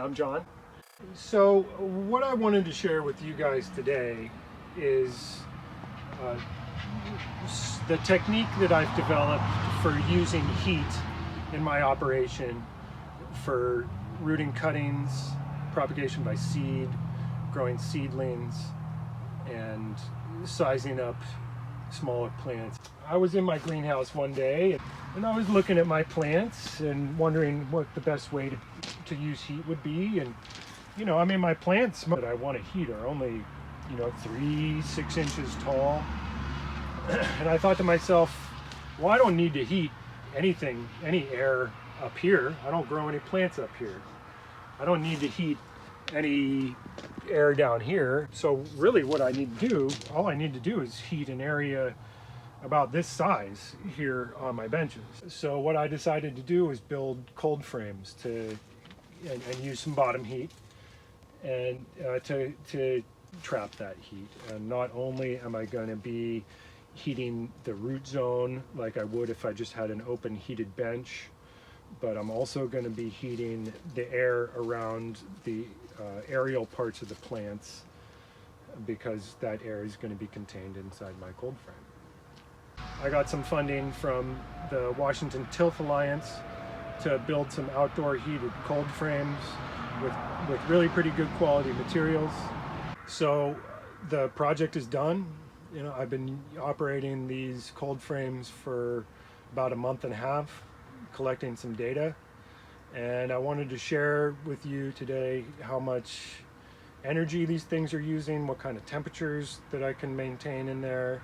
I'm John. So what I wanted to share with you guys today is the technique that I've developed for using heat in my operation for rooting cuttings, propagation by seed, growing seedlings, and sizing up smaller plants. I was in my greenhouse one day and I was looking at my plants and wondering what the best way to use heat would be. And I mean, my plants that I want to heat are only 3-6 inches tall. And I thought to myself, well, I don't need to heat anything, any air up here. I don't grow any plants up here. I don't need to heat any air down here. So really what I need to do, all I need to do is heat an area about this size here on my benches. So what I decided to do was build cold frames and use some bottom heat and to trap that heat. And not only am I going to be heating the root zone like I would if I just had an open heated bench, but I'm also going to be heating the air around the aerial parts of the plants, because that air is going to be contained inside my cold frame. I got some funding from the Washington Tilth Alliance to build some outdoor heated cold frames with really pretty good quality materials. So the project is done. I've been operating these cold frames for about a month and a half, collecting some data, and I wanted to share with you today how much energy these things are using, what kind of temperatures that I can maintain in there,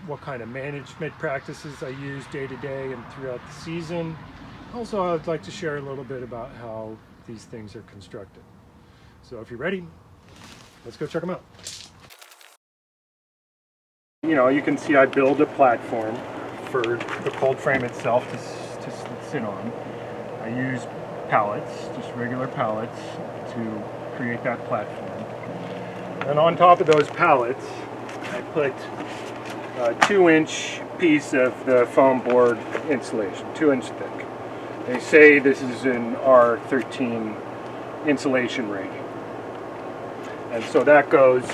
what kind of management practices I use day to day and throughout the season. Also, I'd like to share a little bit about how these things are constructed. So if you're ready, let's go check them out. You can see I build a platform for the cold frame itself to sit on. I use pallets, just regular pallets, to create that platform. And on top of those pallets, I put a 2-inch piece of the foam board insulation, 2-inch thick. They say this is an R13 insulation rating. And so that goes,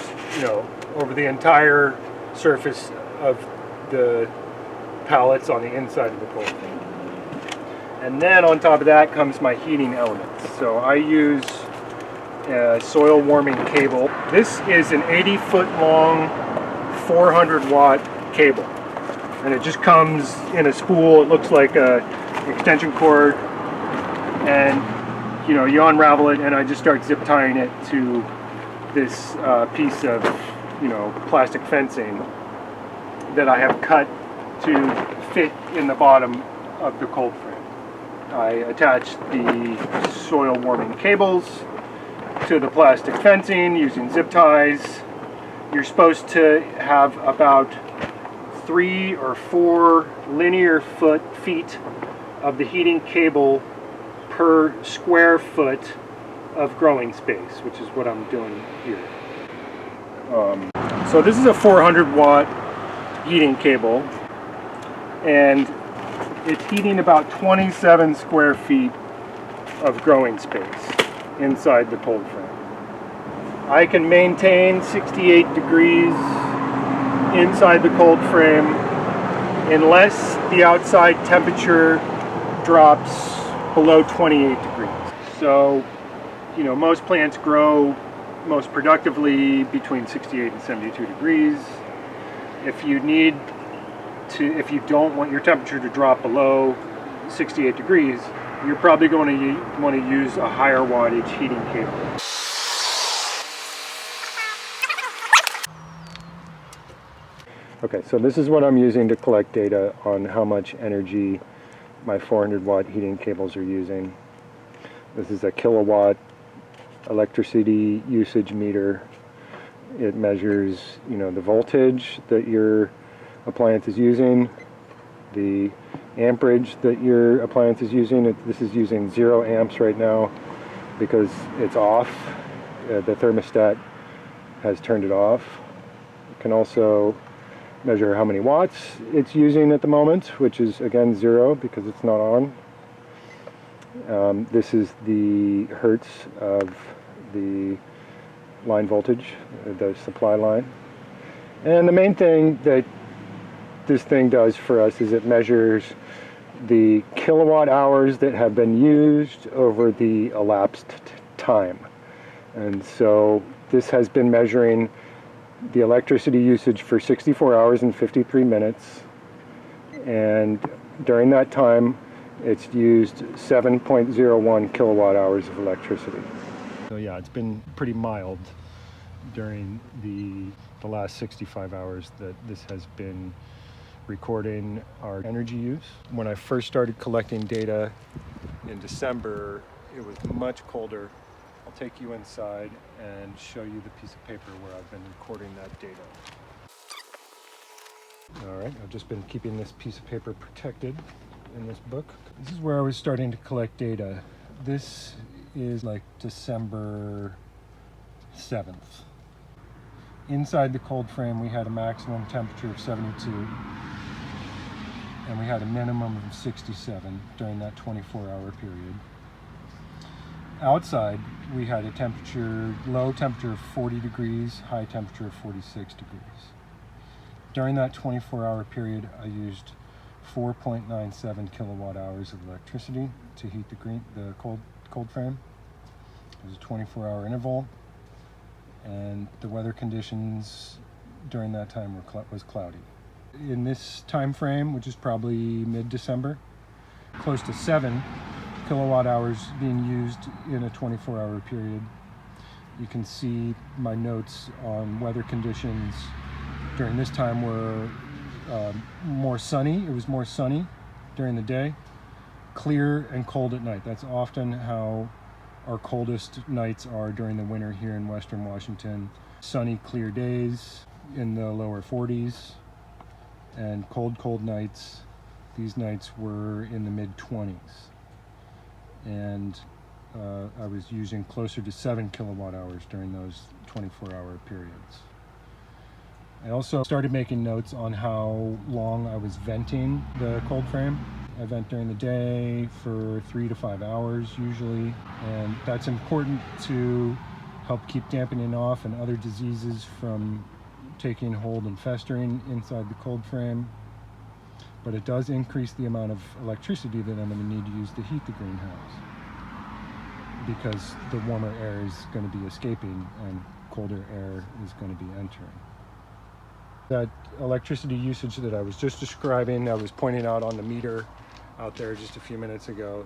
over the entire surface of the pallets on the inside of the cold frame. And then on top of that comes my heating elements. So I use a soil warming cable. This is an 80-foot long 400-watt cable. And it just comes in a spool. It looks like an extension cord. And you unravel it, and I just start zip tying it to this piece of plastic fencing that I have cut to fit in the bottom of the cold frame. I attach the soil warming cables to the plastic fencing using zip ties. You're supposed to have about 3 or 4 linear feet of the heating cable per square foot of growing space, which is what I'm doing here. So this is a 400-watt heating cable, and it's heating about 27 square feet of growing space inside the cold frame. I can maintain 68 degrees inside the cold frame unless the outside temperature drops below 28 degrees. So, most plants grow most productively between 68 and 72 degrees. If you don't want your temperature to drop below 68 degrees, you're probably going to want to use a higher wattage heating cable. Okay, so this is what I'm using to collect data on how much energy my 400-watt heating cables are using. This is a kilowatt electricity usage meter. It measures, the voltage that your appliance is using, the amperage that your appliance is using. This is using 0 amps right now because it's off. The thermostat has turned it off. It can also measure how many watts it's using at the moment, which is again 0 because it's not on. This is the hertz of the line voltage, the supply line. And the main thing that this thing does for us is it measures the kilowatt hours that have been used over the elapsed time. And so this has been measuring the electricity usage for 64 hours and 53 minutes. And during that time, it's used 7.01 kilowatt hours of electricity. So yeah, it's been pretty mild during the last 65 hours that this has been recording our energy use. When I first started collecting data in December, it was much colder. I'll take you inside and show you the piece of paper where I've been recording that data. All right, I've just been keeping this piece of paper protected in this book. This is where I was starting to collect data. This is like December 7th. Inside the cold frame, we had a maximum temperature of 72, and we had a minimum of 67 during that 24-hour period. Outside, we had a low temperature of 40 degrees, high temperature of 46 degrees. During that 24-hour period, I used 4.97 kilowatt hours of electricity to heat the cold frame. It was a 24-hour interval, and the weather conditions during that time was cloudy. In this time frame, which is probably mid-December, close to 7 kilowatt hours being used in a 24-hour period. You can see my notes on weather conditions during this time were more sunny. It was more sunny during the day, clear and cold at night. That's often how our coldest nights are during the winter here in Western Washington. Sunny, clear days in the lower 40s, and cold nights. These nights were in the mid-20s. And I was using closer to 7 kilowatt hours during those 24-hour periods. I also started making notes on how long I was venting the cold frame. I vent during the day for 3 to 5 hours usually, and that's important to help keep dampening off and other diseases from taking hold and festering inside the cold frame. But it does increase the amount of electricity that I'm going to need to use to heat the greenhouse, because the warmer air is going to be escaping and colder air is going to be entering. That electricity usage that I was just describing, I was pointing out on the meter out there just a few minutes ago,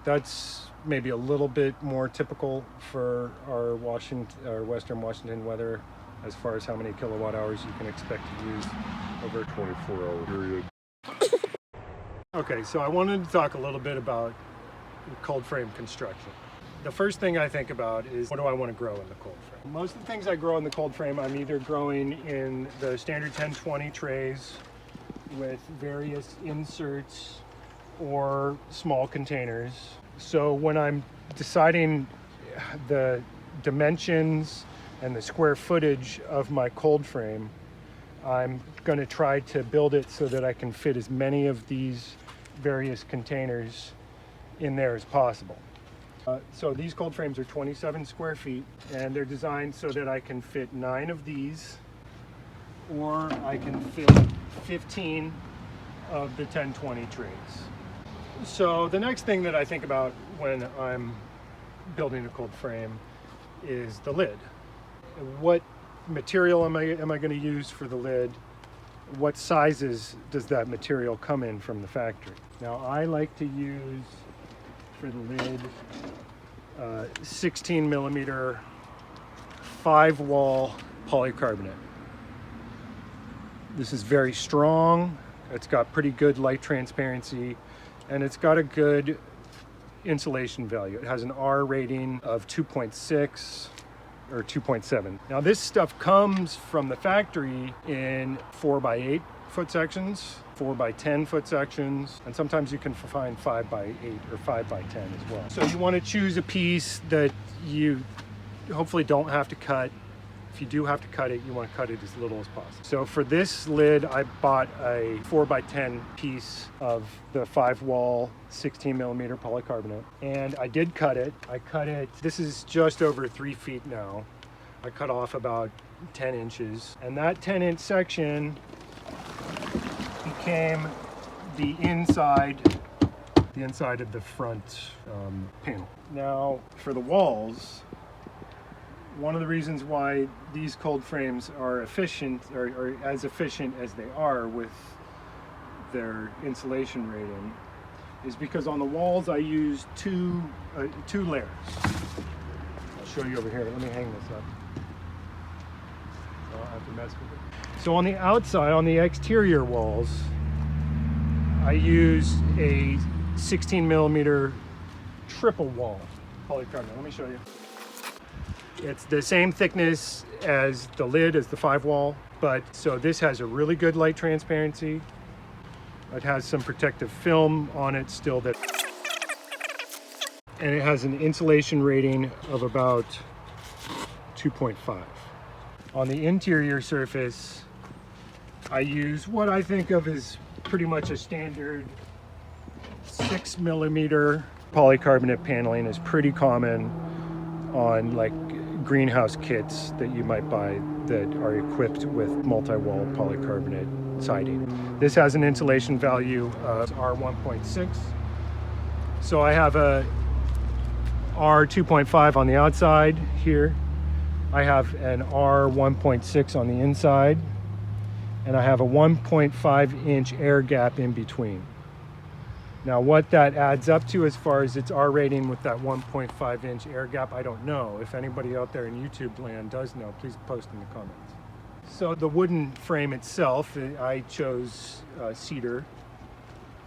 that's maybe a little bit more typical for our Western Washington weather as far as how many kilowatt hours you can expect to use over a 24-hour period. Okay, so I wanted to talk a little bit about cold frame construction. The first thing I think about is, what do I want to grow in the cold frame? Most of the things I grow in the cold frame, I'm either growing in the standard 1020 trays with various inserts or small containers. So when I'm deciding the dimensions and the square footage of my cold frame, I'm going to try to build it so that I can fit as many of these various containers in there as possible. So these cold frames are 27 square feet, and they're designed so that I can fit 9 of these, or I can fit 15 of the 1020 trays. So the next thing that I think about when I'm building a cold frame is the lid. What material am I going to use for the lid? What sizes does that material come in from the factory? Now, I like to use for the lid 16 millimeter 5-wall polycarbonate. This is very strong. It's got pretty good light transparency, and it's got a good insulation value. It has an R rating of 2.6 or 2.7. Now, this stuff comes from the factory in 4x8 foot sections, 4x10 foot sections, and sometimes you can find 5x8 or 5x10 as well. So you want to choose a piece that you hopefully don't have to cut if you do have to cut it, you want to cut it as little as possible. So for this lid, I bought a 4x10 piece of the 5-wall 16 millimeter polycarbonate, and I did cut it. I cut it, this is just over 3 feet now. I cut off about 10 inches, and that 10-inch section became the inside of the front panel. Now, for the walls, one of the reasons why these cold frames are efficient, or as efficient as they are with their insulation rating, is because on the walls I use two layers. I'll show you over here. Let me hang this up. I don't have to mess with it. So on the outside, on the exterior walls, I use a 16 millimeter triple wall polycarbonate. Let me show you. It's the same thickness as the lid, as the 5-wall, but so this has a really good light transparency. It has some protective film on it still, and it has an insulation rating of about 2.5. On the interior surface, I use what I think of as pretty much a standard 6 millimeter polycarbonate paneling. Is pretty common on like greenhouse kits that you might buy that are equipped with multi-wall polycarbonate siding. This has an insulation value of R1.6. So I have a R2.5 on the outside here. I have an R1.6 on the inside, and I have a 1.5 inch air gap in between. Now what that adds up to as far as its R rating with that 1.5 inch air gap, I don't know. If anybody out there in YouTube land does know, please post in the comments. So the wooden frame itself, I chose cedar.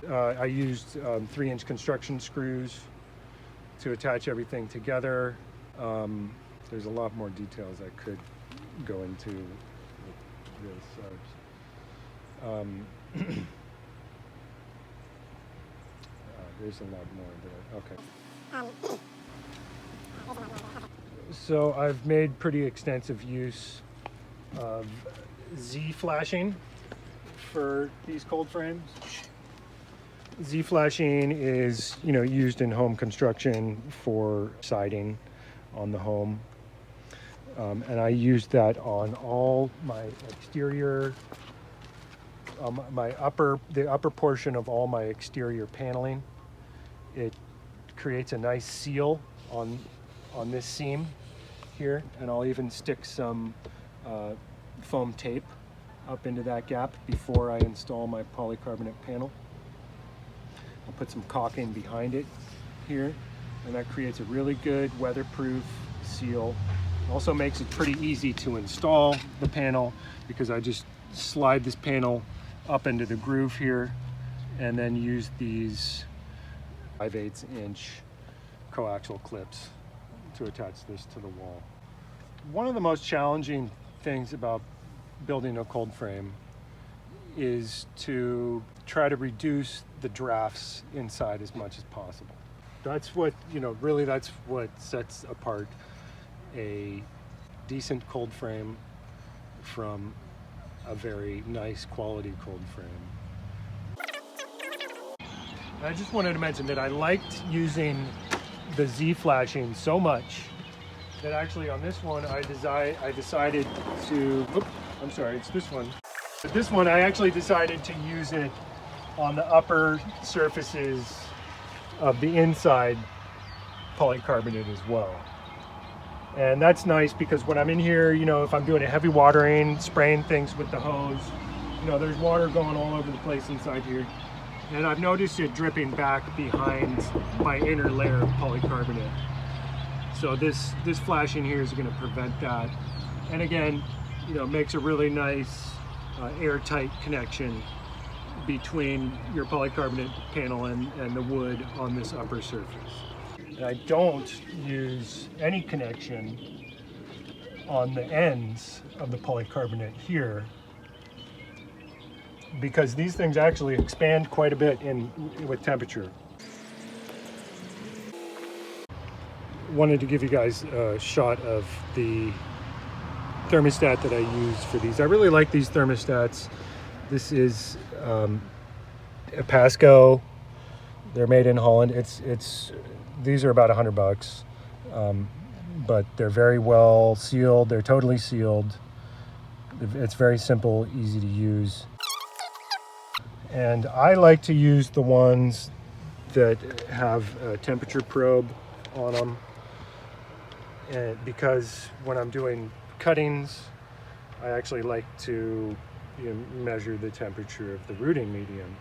I used 3-inch construction screws to attach everything together. There's a lot more details I could go into with this. There's a lot more, but okay. So I've made pretty extensive use of Z flashing for these cold frames. Z flashing is, used in home construction for siding on the home, and I used that on all my exterior, the upper portion of all my exterior paneling. It creates a nice seal on this seam here, and I'll even stick some foam tape up into that gap before I install my polycarbonate panel. I'll put some caulking behind it here, and that creates a really good weatherproof seal. Also makes it pretty easy to install the panel because I just slide this panel up into the groove here and then use these 5/8 inch coaxial clips to attach this to the wall. One of the most challenging things about building a cold frame is to try to reduce the drafts inside as much as possible. That's what, really that's what sets apart a decent cold frame from a very nice quality cold frame. I just wanted to mention that I liked using the Z flashing so much that actually on this one I decided to, I'm sorry, it's this one. But this one I actually decided to use it on the upper surfaces of the inside polycarbonate as well. And that's nice because when I'm in here, if I'm doing a heavy watering, spraying things with the hose, there's water going all over the place inside here. And I've noticed it dripping back behind my inner layer of polycarbonate. So this flashing here is going to prevent that. And again, makes a really nice airtight connection between your polycarbonate panel and the wood on this upper surface. And I don't use any connection on the ends of the polycarbonate here because these things actually expand quite a bit with temperature. Wanted to give you guys a shot of the thermostat that I use for these. I really like these thermostats. This is a Pasco. They're made in Holland. These are about $100, but they're very well sealed. They're totally sealed. It's very simple, easy to use. And I like to use the ones that have a temperature probe on them, and because when I'm doing cuttings, I actually like to measure the temperature of the rooting medium.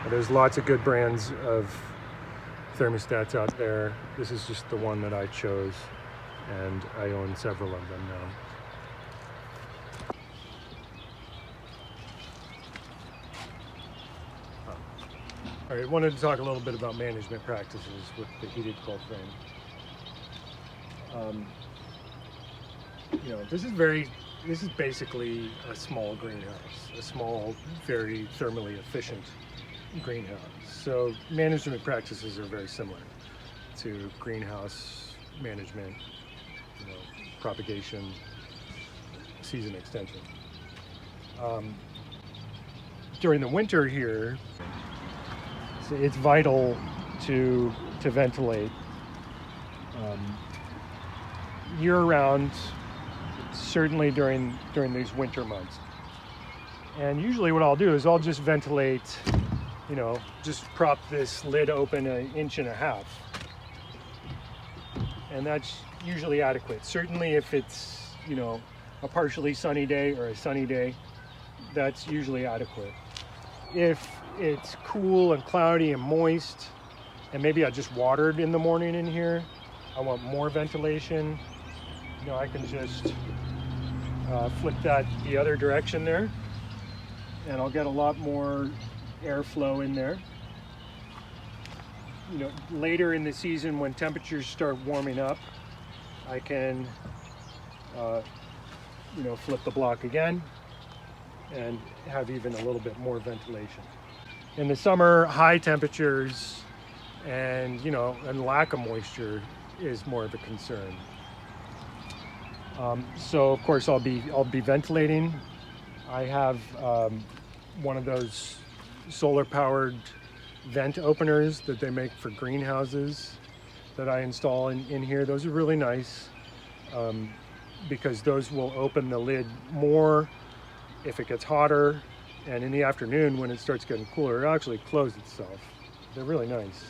There's lots of good brands of thermostats out there. This is just the one that I chose, and I own several of them now. All right, I wanted to talk a little bit about management practices with the heated cold frame. This is basically a small greenhouse, a small, very thermally efficient greenhouse. So management practices are very similar to greenhouse management, propagation, season extension. During the winter here, so it's vital to ventilate year-round, certainly during these winter months. And usually what I'll do is I'll just ventilate, just prop this lid open 1.5 inches, and that's usually adequate. Certainly if it's a partially sunny day or a sunny day, that's usually adequate. If it's cool and cloudy and moist, and maybe I just watered in the morning in here, I want more ventilation, I can just flip that the other direction there, and I'll get a lot more airflow in there. Later in the season when temperatures start warming up, I can flip the block again and have even a little bit more ventilation. In the summer, high temperatures and lack of moisture is more of a concern. So of course I'll be ventilating. I have one of those solar powered vent openers that they make for greenhouses that I install in here. Those are really nice because those will open the lid more if it gets hotter, and in the afternoon when it starts getting cooler, it'll actually close itself. They're really nice.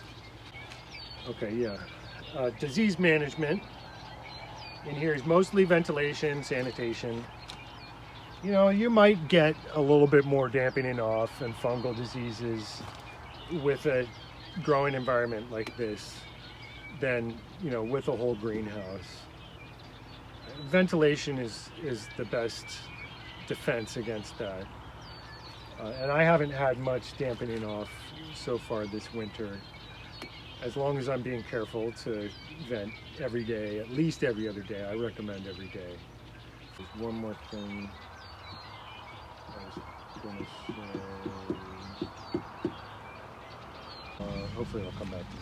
Okay, yeah. Disease management in here is mostly ventilation, sanitation. You might get a little bit more dampening off and fungal diseases with a growing environment like this than with a whole greenhouse. Ventilation is the best defense against that. And I haven't had much dampening off so far this winter, as long as I'm being careful to vent every day, at least every other day. I recommend every day. There's one more thing I was going to say. Hopefully it'll come back to me.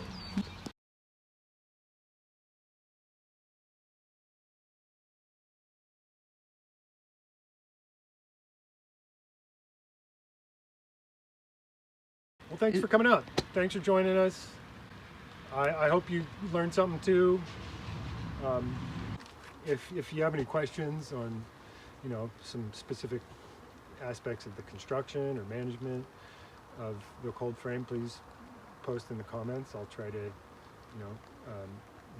Well, thanks for coming out. Thanks for joining us. I hope you learned something too. If you have any questions on, some specific aspects of the construction or management of the cold frame, please post in the comments. I'll try to,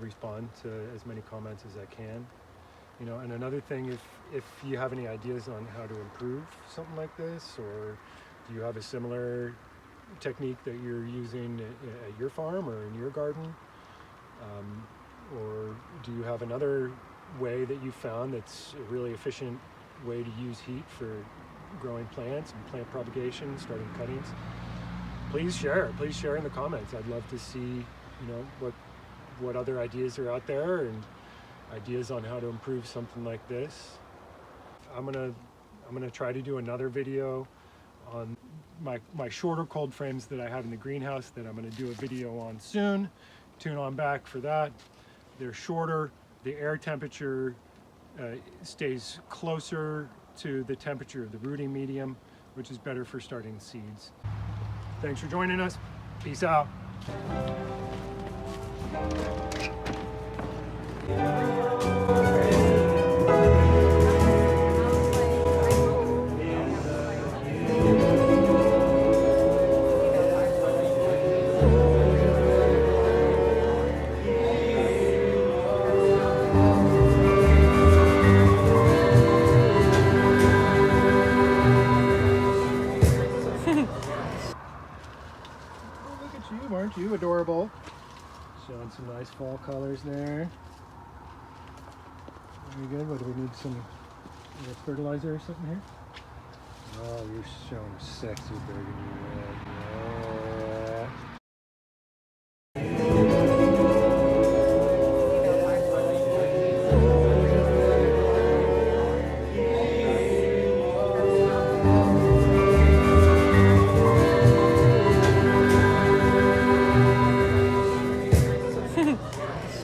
respond to as many comments as I can. And another thing, if you have any ideas on how to improve something like this, or do you have a similar technique that you're using at your farm or in your garden, or do you have another way that you found that's a really efficient way to use heat for growing plants and plant propagation, starting cuttings, please share in the comments. I'd love to see what other ideas are out there and ideas on how to improve something like this. I'm gonna try to do another video on my shorter cold frames that I have in the greenhouse that I'm going to do a video on soon. Tune on back for that. They're shorter. The air temperature stays closer to the temperature of the rooting medium, which is better for starting seeds. Thanks for joining us. Peace out. Aren't you adorable? Showing some nice fall colors there. Very good. What do we need? Some fertilizer or something here? Oh, you're showing a sexy burgundy red.